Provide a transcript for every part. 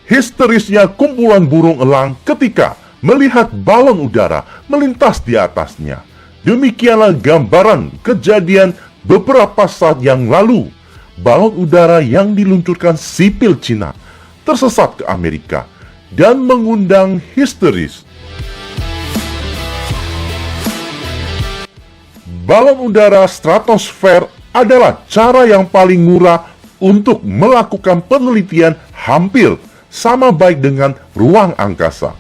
Histerisnya kumpulan burung elang ketika melihat balon udara melintas di atasnya. Demikianlah gambaran kejadian beberapa saat yang lalu. Balon udara yang diluncurkan sipil Cina tersesat ke Amerika dan mengundang histeris. Balon udara stratosfer adalah cara yang paling murah untuk melakukan penelitian hampir sama baik dengan ruang angkasa.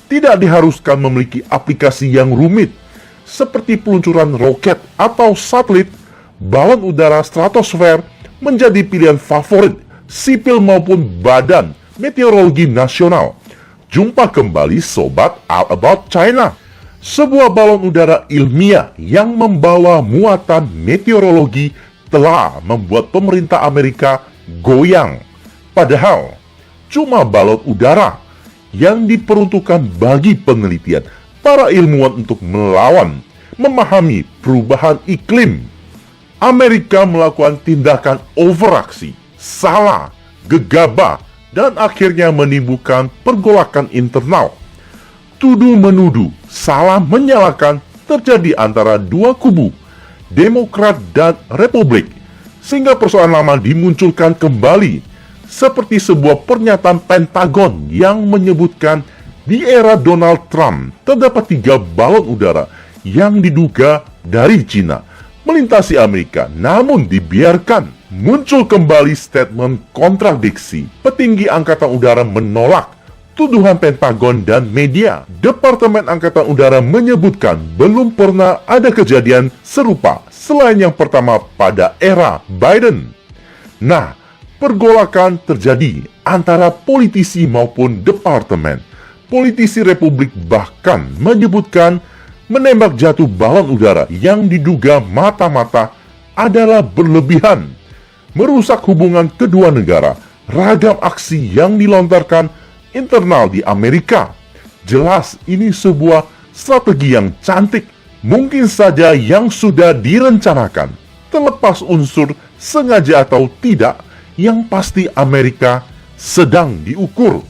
Tidak diharuskan memiliki aplikasi yang rumit seperti peluncuran roket atau satelit. Balon udara stratosfer menjadi pilihan favorit sipil maupun Badan Meteorologi Nasional. Jumpa kembali Sobat All About China, sebuah balon udara ilmiah yang membawa muatan meteorologi telah membuat pemerintah Amerika goyang. Padahal cuma balon udara yang diperuntukkan bagi penelitian para ilmuwan untuk memahami perubahan iklim. Amerika melakukan tindakan overaksi, salah, gegabah, dan akhirnya menimbulkan pergolakan internal. Tuduh-menuduh, salah menyalahkan terjadi antara dua kubu, Demokrat dan Republik, sehingga persoalan lama dimunculkan kembali, seperti sebuah pernyataan Pentagon yang menyebutkan di era Donald Trump terdapat 3 balon udara yang diduga dari Cina melintasi Amerika, namun dibiarkan. Muncul kembali statement kontradiksi. Petinggi Angkatan Udara menolak tuduhan Pentagon dan media. Departemen Angkatan Udara menyebutkan belum pernah ada kejadian serupa selain yang pertama pada era Biden. Nah, pergolakan terjadi antara politisi maupun departemen. Politisi Republik bahkan menyebutkan menembak jatuh balon udara yang diduga mata-mata adalah berlebihan, merusak hubungan kedua negara. Ragam aksi yang dilontarkan internal di Amerika. Jelas ini sebuah strategi yang cantik, mungkin saja yang sudah direncanakan. Terlepas unsur sengaja atau tidak, yang pasti Amerika sedang diukur.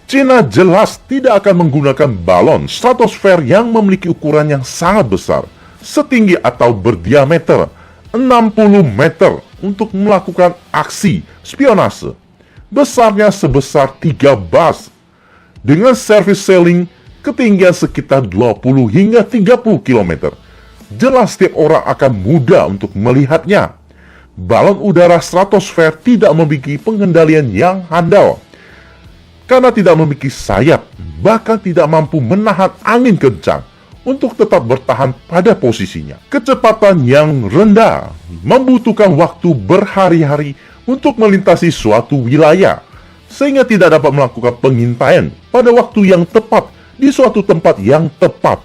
Cina jelas tidak akan menggunakan balon stratosfer yang memiliki ukuran yang sangat besar, setinggi atau berdiameter 60 meter untuk melakukan aksi spionase. Besarnya sebesar 3 bas dengan service ceiling ketinggian sekitar 20 hingga 30 km. Jelas setiap orang akan mudah untuk melihatnya. Balon udara stratosfer tidak memiliki pengendalian yang handal karena tidak memiliki sayap, bahkan tidak mampu menahan angin kencang untuk tetap bertahan pada posisinya. Kecepatan yang rendah membutuhkan waktu berhari-hari untuk melintasi suatu wilayah, sehingga tidak dapat melakukan pengintaian pada waktu yang tepat di suatu tempat yang tepat.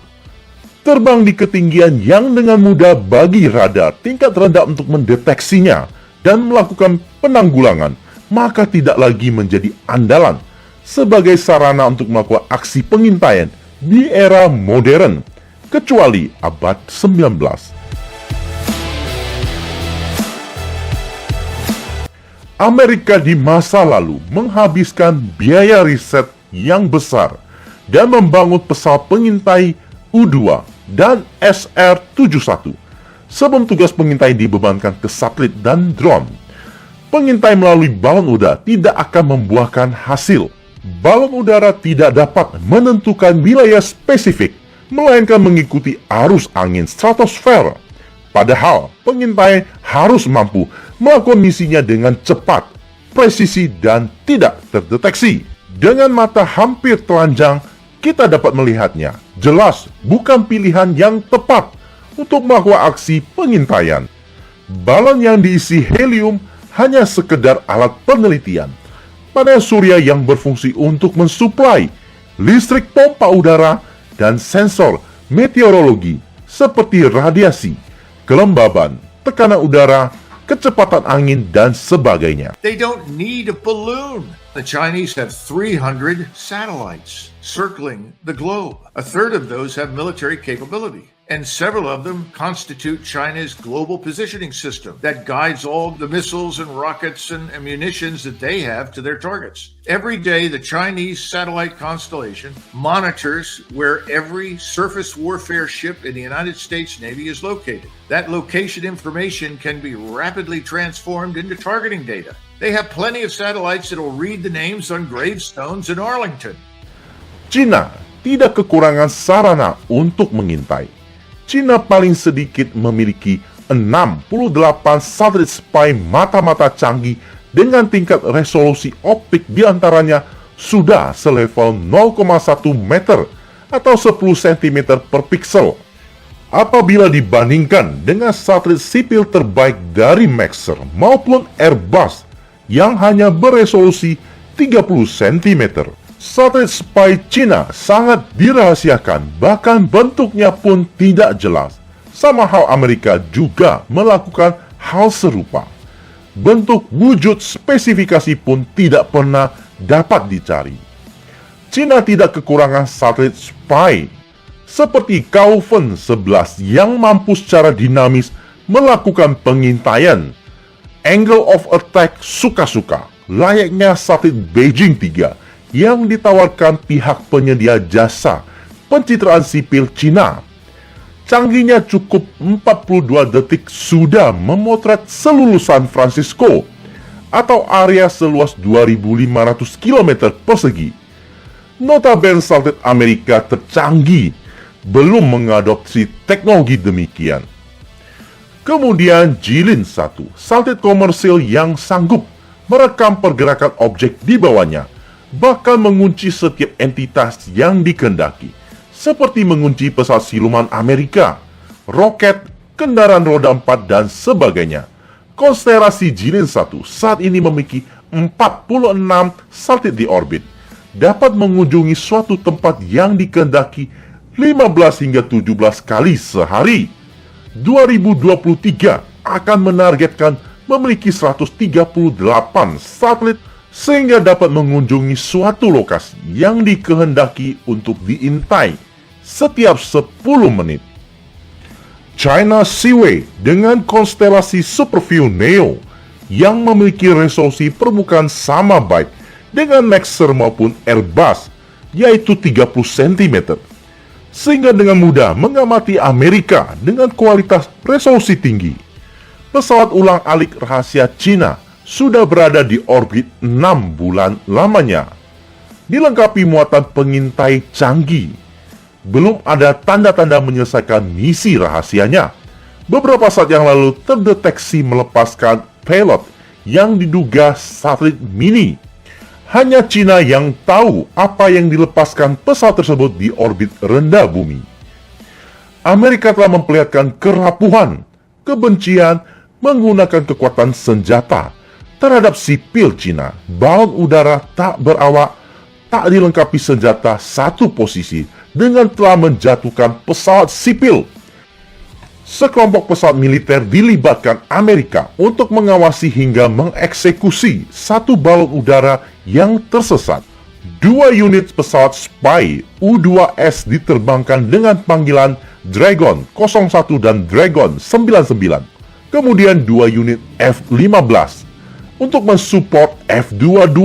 Terbang di ketinggian yang dengan mudah bagi radar tingkat rendah untuk mendeteksinya dan melakukan penanggulangan, maka tidak lagi menjadi andalan sebagai sarana untuk melakukan aksi pengintaian di era modern, kecuali abad 19. Amerika di masa lalu menghabiskan biaya riset yang besar dan membangun pesawat pengintai U-2 dan SR-71 sebelum tugas pengintai dibebankan ke satelit dan drone. Pengintai melalui balon udara tidak akan membuahkan hasil. Balon udara tidak dapat menentukan wilayah spesifik, melainkan mengikuti arus angin stratosfer. Padahal pengintai harus mampu melakukan misinya dengan cepat, presisi, dan tidak terdeteksi. Dengan mata hampir telanjang, kita dapat melihatnya. Jelas bukan pilihan yang tepat untuk melakukan aksi pengintaian. Balon yang diisi helium hanya sekedar alat penelitian. Panel surya yang berfungsi untuk mensuplai listrik pompa udara dan sensor meteorologi seperti radiasi, kelembaban, tekanan udara, kecepatan angin, dan sebagainya. They don't need a balloon. The Chinese have 300 satellites. circling the globe. A third of those have military capability, and several of them constitute China's global positioning system that guides all the missiles and rockets and munitions that they have to their targets. Every day, the Chinese satellite constellation monitors where every surface warfare ship in the United States Navy is located. That location information can be rapidly transformed into targeting data. They have plenty of satellites that will read the names on gravestones in Arlington. Cina tidak kekurangan sarana untuk mengintai. Cina paling sedikit memiliki 68 satelit spy mata-mata canggih dengan tingkat resolusi optik diantaranya sudah selevel 0,1 meter atau 10 cm per pixel. Apabila dibandingkan dengan satelit sipil terbaik dari Maxar maupun Airbus yang hanya beresolusi 30 cm. Satelit spy Cina sangat dirahasiakan, bahkan bentuknya pun tidak jelas. Sama hal Amerika juga melakukan hal serupa. Bentuk, wujud, spesifikasi pun tidak pernah dapat dicari. Cina tidak kekurangan satelit spy, seperti Kaufen 11 yang mampu secara dinamis melakukan pengintaian. Angle of attack suka-suka, layaknya satelit Beijing 3 yang ditawarkan pihak penyedia jasa pencitraan sipil Cina. Canggihnya cukup 42 detik sudah memotret seluruh San Francisco atau area seluas 2.500 km persegi. Notabene satelit Amerika tercanggih belum mengadopsi teknologi demikian. Kemudian Jilin 1, satelit komersil yang sanggup merekam pergerakan objek di bawahnya, bahkan mengunci setiap entitas yang dikehendaki, seperti mengunci pesawat siluman Amerika, roket, kendaraan roda 4, dan sebagainya. Konstelasi Jilin 1 saat ini memiliki 46 satelit di orbit, dapat mengunjungi suatu tempat yang dikehendaki 15 hingga 17 kali sehari. 2023 akan menargetkan memiliki 138 satelit sehingga dapat mengunjungi suatu lokasi yang dikehendaki untuk diintai setiap 10 menit. China Seaway dengan konstelasi Superview Neo yang memiliki resolusi permukaan sama baik dengan Maxar maupun Airbus, yaitu 30 cm, sehingga dengan mudah mengamati Amerika dengan kualitas resolusi tinggi. Pesawat ulang-alik rahasia Cina sudah berada di orbit 6 bulan lamanya, dilengkapi muatan pengintai canggih. Belum ada tanda-tanda menyelesaikan misi rahasianya. Beberapa saat yang lalu terdeteksi melepaskan payload yang diduga satelit mini. Hanya Cina yang tahu apa yang dilepaskan pesawat tersebut di orbit rendah bumi. Amerika telah memperlihatkan kerapuhan, kebencian, menggunakan kekuatan senjata terhadap sipil Cina. Balon udara tak berawak, tak dilengkapi senjata satu posisi dengan telah menjatuhkan pesawat sipil. Sekelompok pesawat militer dilibatkan Amerika untuk mengawasi hingga mengeksekusi satu balon udara yang tersesat. 2 unit pesawat spy U-2S diterbangkan dengan panggilan Dragon 01 dan Dragon 99. Kemudian 2 unit F-15 untuk mensupport F-22.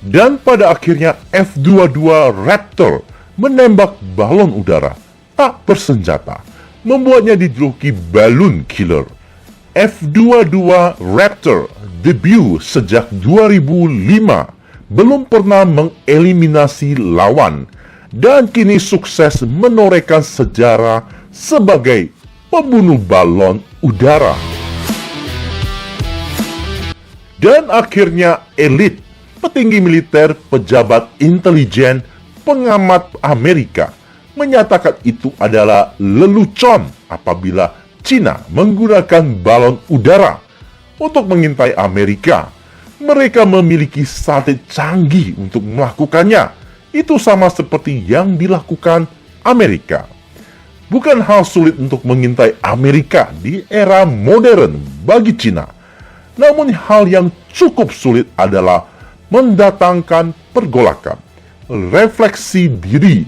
Dan pada akhirnya F-22 Raptor menembak balon udara tak bersenjata, membuatnya dijuluki balloon killer. F-22 Raptor debut sejak 2005, belum pernah mengeliminasi lawan, dan kini sukses menorehkan sejarah sebagai pembunuh balon udara. Dan akhirnya elit, petinggi militer, pejabat intelijen, pengamat Amerika menyatakan itu adalah lelucon apabila Cina menggunakan balon udara untuk mengintai Amerika. Mereka memiliki satelit canggih untuk melakukannya. Itu sama seperti yang dilakukan Amerika. Bukan hal sulit untuk mengintai Amerika di era modern bagi Cina. Namun hal yang cukup sulit adalah mendatangkan pergolakan, refleksi diri,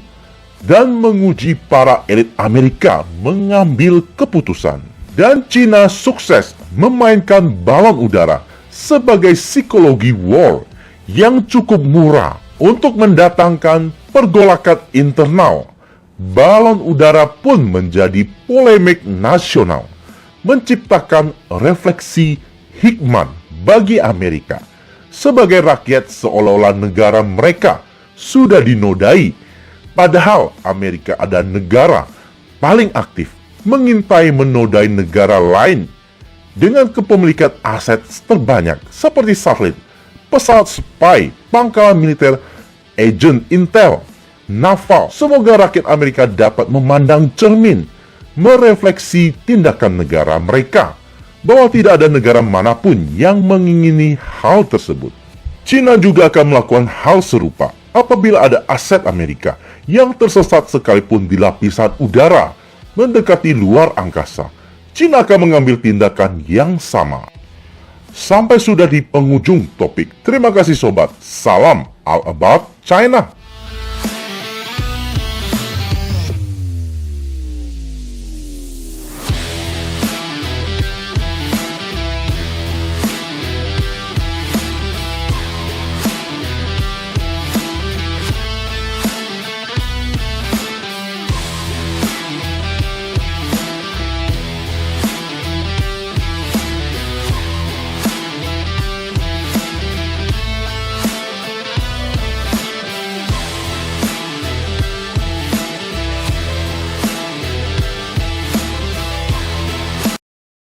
dan menguji para elit Amerika mengambil keputusan. Dan Cina sukses memainkan balon udara sebagai psikologi war yang cukup murah untuk mendatangkan pergolakan internal. Balon udara pun menjadi polemik nasional, menciptakan refleksi hikmat bagi Amerika. Sebagai rakyat seolah-olah negara mereka sudah dinodai, padahal Amerika adalah negara paling aktif mengintai menodai negara lain dengan kepemilikan aset terbanyak seperti satelit, pesawat spy, pangkalan militer, agen intel, naval. Semoga rakyat Amerika dapat memandang cermin, merefleksi tindakan negara mereka, bahwa tidak ada negara manapun yang mengingini hal tersebut. Cina juga akan melakukan hal serupa apabila ada aset Amerika yang tersesat sekalipun di lapisan udara mendekati luar angkasa. Cina akan mengambil tindakan yang sama. Sampai sudah di penghujung topik. Terima kasih sobat. Salam all about China.